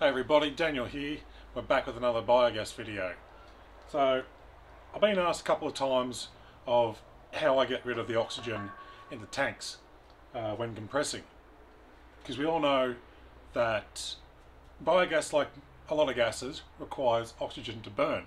Hey everybody, Daniel here. We're back with another biogas video. So I've been asked a couple of times of how I get rid of the oxygen in the tanks when compressing, because we all know that biogas, like a lot of gases, requires oxygen to burn,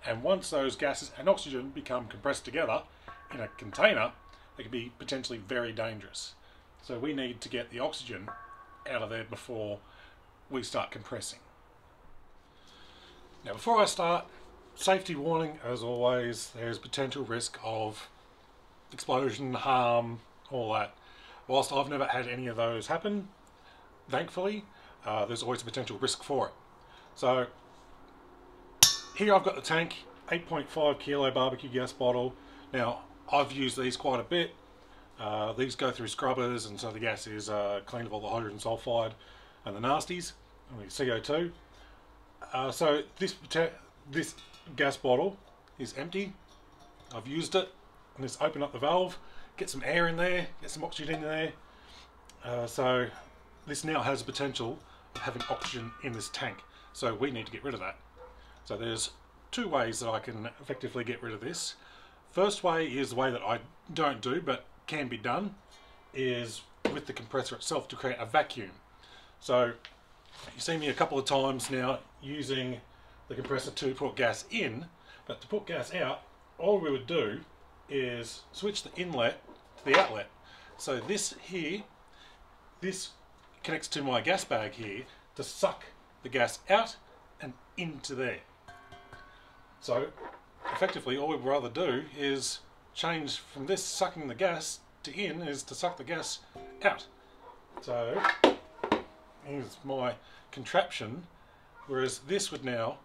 and once those gases and oxygen become compressed together in a container, they can be potentially very dangerous. So we need to get the oxygen out of there before we start compressing. Now before I start, safety warning as always, there's potential risk of explosion, harm, all that. Whilst I've never had any of those happen, thankfully, there's always a potential risk for it. So here I've got the tank, 8.5 kilo barbecue gas bottle. Now I've used these quite a bit. These go through scrubbers, and so the gas is cleaned of all the hydrogen sulfide and the nasties, and the CO2. So this gas bottle is empty. I've used it, and just open up the valve, get some air in there, get some oxygen in there. So this now has the potential of having oxygen in this tank. So we need to get rid of that. So there's two ways that I can effectively get rid of this. First way is the way that I don't do, but can be done, is with the compressor itself to create a vacuum. So you've seen me a couple of times now using the compressor to put gas in, but to put gas out, all we would do is switch the inlet to the outlet. So this here, this connects to my gas bag here to suck the gas out and into there. So effectively all we'd rather do is change from this sucking the gas to in is to suck the gas out. So here's my contraption, whereas this would now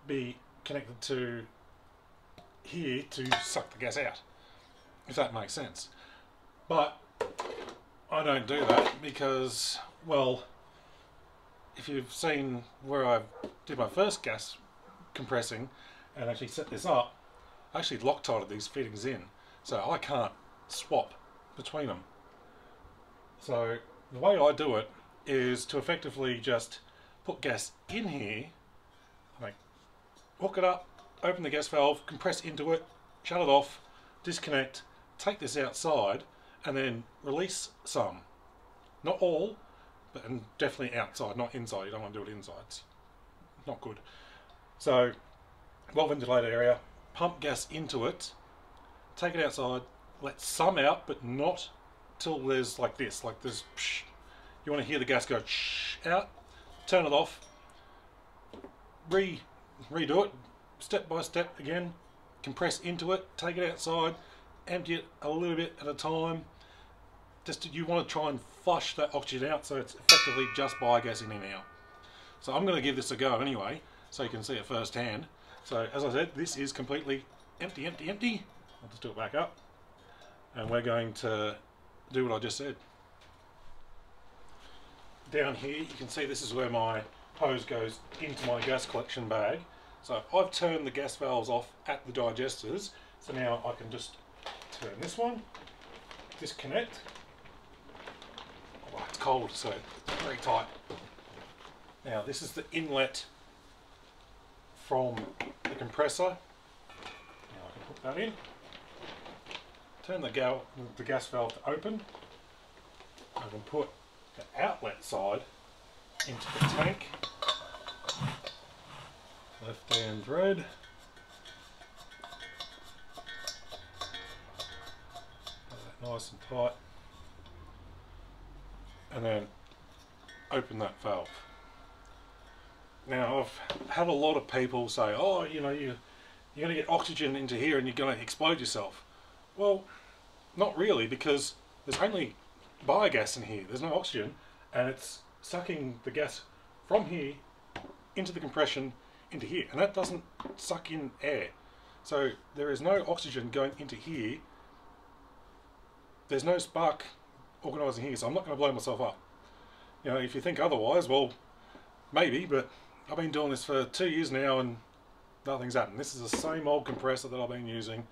be connected to here to suck the gas out, if that makes sense. But I don't do that because, well, if you've seen where I did my first gas compressing and actually set this up, I actually Loctited these fittings in, so I can't swap between them. So the way I do it is to effectively just put gas in here, like hook it up, open the gas valve, compress into it, shut it off, disconnect, take this outside, and then release some. Not all, but definitely outside, not inside. You don't want to do it inside. It's not good. So, well ventilated area, pump gas into it, take it outside, let some out, but not till there's like this, like there's psh. You want to hear the gas go shh out, turn it off, redo it step by step again, compress into it, take it outside, empty it a little bit at a time. Just you want to try and flush that oxygen out, so it's effectively just biogassing in now. So I'm going to give this a go anyway, so you can see it firsthand. So as I said, this is completely empty, empty, empty. I'll just do it back up, and we're going to do what I just said. Down here you can see this is where my hose goes into my gas collection bag. So I've turned the gas valves off at the digesters, so now I can just turn this one, disconnect. Oh, it's cold, so it's very tight. Now this is the inlet from the compressor. Now I can put that in, turn the gas valve to open. I can put the outlet side into the tank, left hand red, that nice and tight, and then open that valve. Now I've had a lot of people say, oh, you know, you're going to get oxygen into here and you're going to explode yourself. Well, not really, because there's only biogas in here, there's no oxygen, and it's sucking the gas from here into the compression into here, and that doesn't suck in air. So there is no oxygen going into here, there's no spark organising here, so I'm not going to blow myself up. You know, if you think otherwise, well, maybe, but I've been doing this for 2 years now and nothing's happened. This is the same old compressor that I've been using.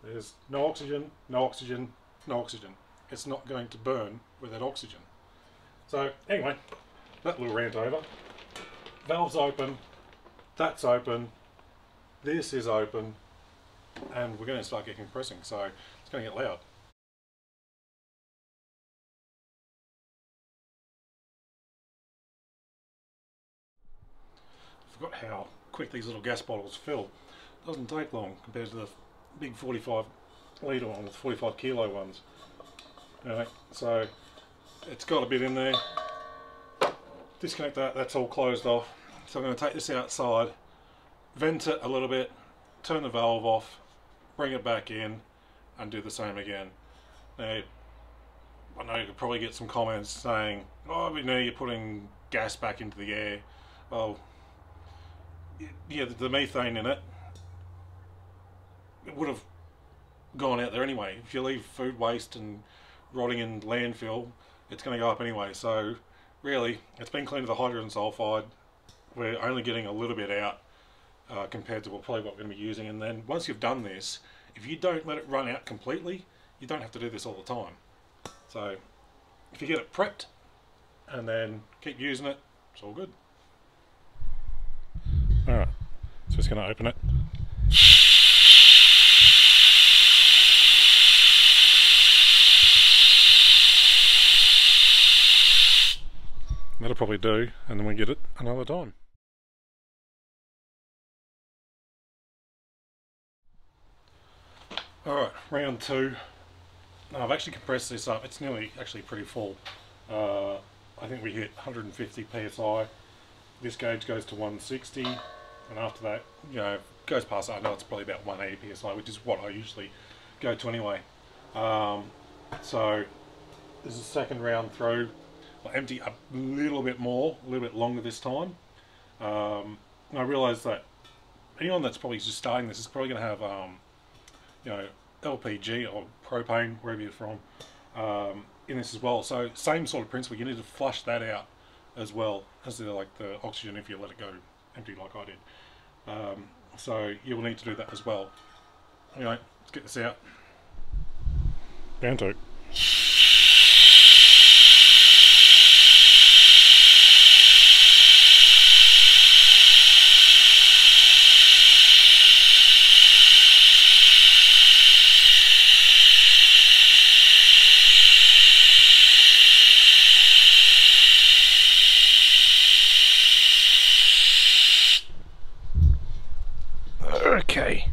There's no oxygen, no oxygen, no oxygen. It's not going to burn with that oxygen. So anyway, that little rant over. valve's open, that's open, this is open, and we're going to start getting compressing, so it's going to get loud. I forgot how quick these little gas bottles fill. It doesn't take long compared to the big 45 litre one with 45 kilo ones. Alright, so it's got a bit in there. Disconnect that, that's all closed off. So I'm going to take this outside, vent it a little bit, turn the valve off, bring it back in, and do the same again. Now, I know you could probably get some comments saying, oh, we know you're putting gas back into the air. Well, yeah, the methane in it would have gone out there anyway. If you leave food waste and rotting in landfill, it's going to go up anyway. So really, it's been cleaned with the hydrogen sulfide. We're only getting a little bit out compared to probably what we're going to be using. And then once you've done this, if you don't let it run out completely, you don't have to do this all the time. So if you get it prepped and then keep using it, it's all good. Alright, so just going to open it. That'll probably do, and then we get it another time. Alright, round two. Now I've actually compressed this up. It's nearly actually pretty full. I think we hit 150 psi. This gauge goes to 160, and after that, you know, goes past that. I know it's probably about 180 psi, which is what I usually go to anyway. So this is the second round through. I'll empty a little bit more, a little bit longer this time. And I realise that anyone that's probably just starting this is probably going to have, you know, LPG or propane, wherever you're from, in this as well. So same sort of principle. You need to flush that out as well as like the oxygen if you let it go empty like I did. So you will need to do that as well. Anyway, let's get this out. Down to. Okay.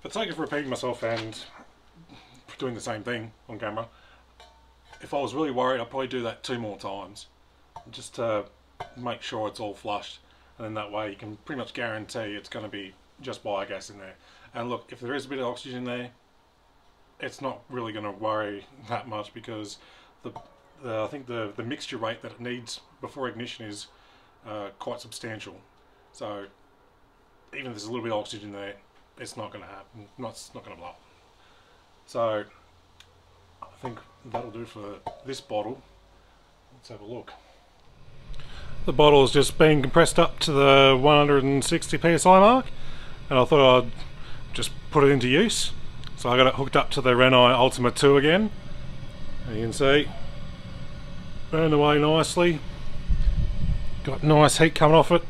For the sake of repeating myself and doing the same thing on camera, if I was really worried, I'd probably do that 2 more times, just to make sure it's all flushed, and then that way you can pretty much guarantee it's going to be just biogas in there. And look, if there is a bit of oxygen there, it's not really going to worry that much, because I think the mixture rate that it needs before ignition is quite substantial. So even if there's a little bit of oxygen there, it's not going to happen. It's not going to blow up. So I think that'll do for this bottle. Let's have a look. The bottle is just being compressed up to the 160 psi mark, and I thought I'd just put it into use. So I got it hooked up to the Renai Ultima 2 again. And you can see, burned away nicely. Got nice heat coming off it.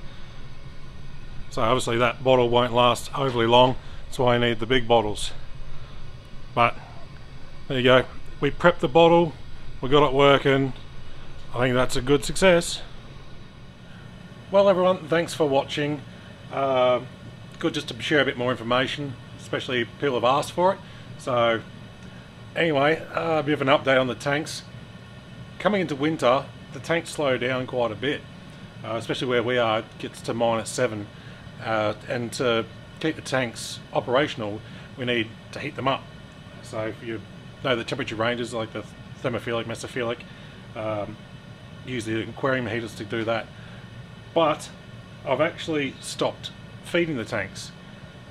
So obviously that bottle won't last overly long, that's why I need the big bottles. But there you go, we prepped the bottle, we got it working. I think that's a good success. Well everyone, thanks for watching. Good just to share a bit more information, especially people have asked for it. So anyway, a bit of an update on the tanks. Coming into winter, the tanks slow down quite a bit, especially where we are, it gets to -7. And to keep the tanks operational, we need to heat them up. So if you know the temperature ranges, like the thermophilic, mesophilic, use the aquarium heaters to do that. But I've actually stopped feeding the tanks.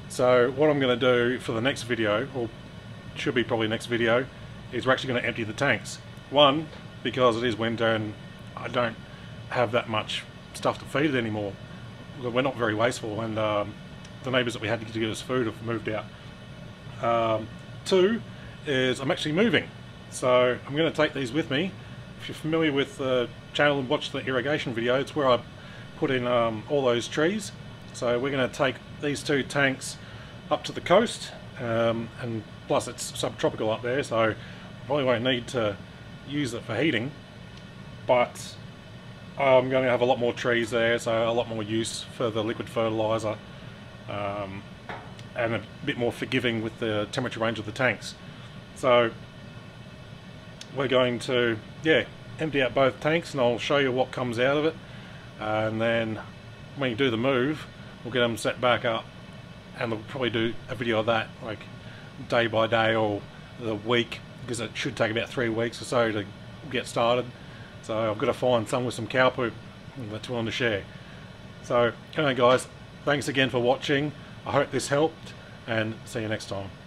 So what I'm going to do for the next video, or should be probably next video, is we're actually going to empty the tanks. One, because it is winter and I don't have that much stuff to feed it anymore. We're not very wasteful, and the neighbours that we had to get us food have moved out. 2 is I'm actually moving, so I'm going to take these with me. If you're familiar with the channel and watch the irrigation video, it's where I put in all those trees. So we're going to take these 2 tanks up to the coast, and plus it's subtropical up there, so probably won't need to use it for heating, but I'm going to have a lot more trees there, so a lot more use for the liquid fertilizer, and a bit more forgiving with the temperature range of the tanks. So we're going to empty out both tanks, and I'll show you what comes out of it, and then when you do the move we'll get them set back up, and we'll probably do a video of that like day by day or the week, because it should take about 3 weeks or so to get started. So I've got to find some with some cow poop that's willing to share. So anyway guys, thanks again for watching. I hope this helped, and see you next time.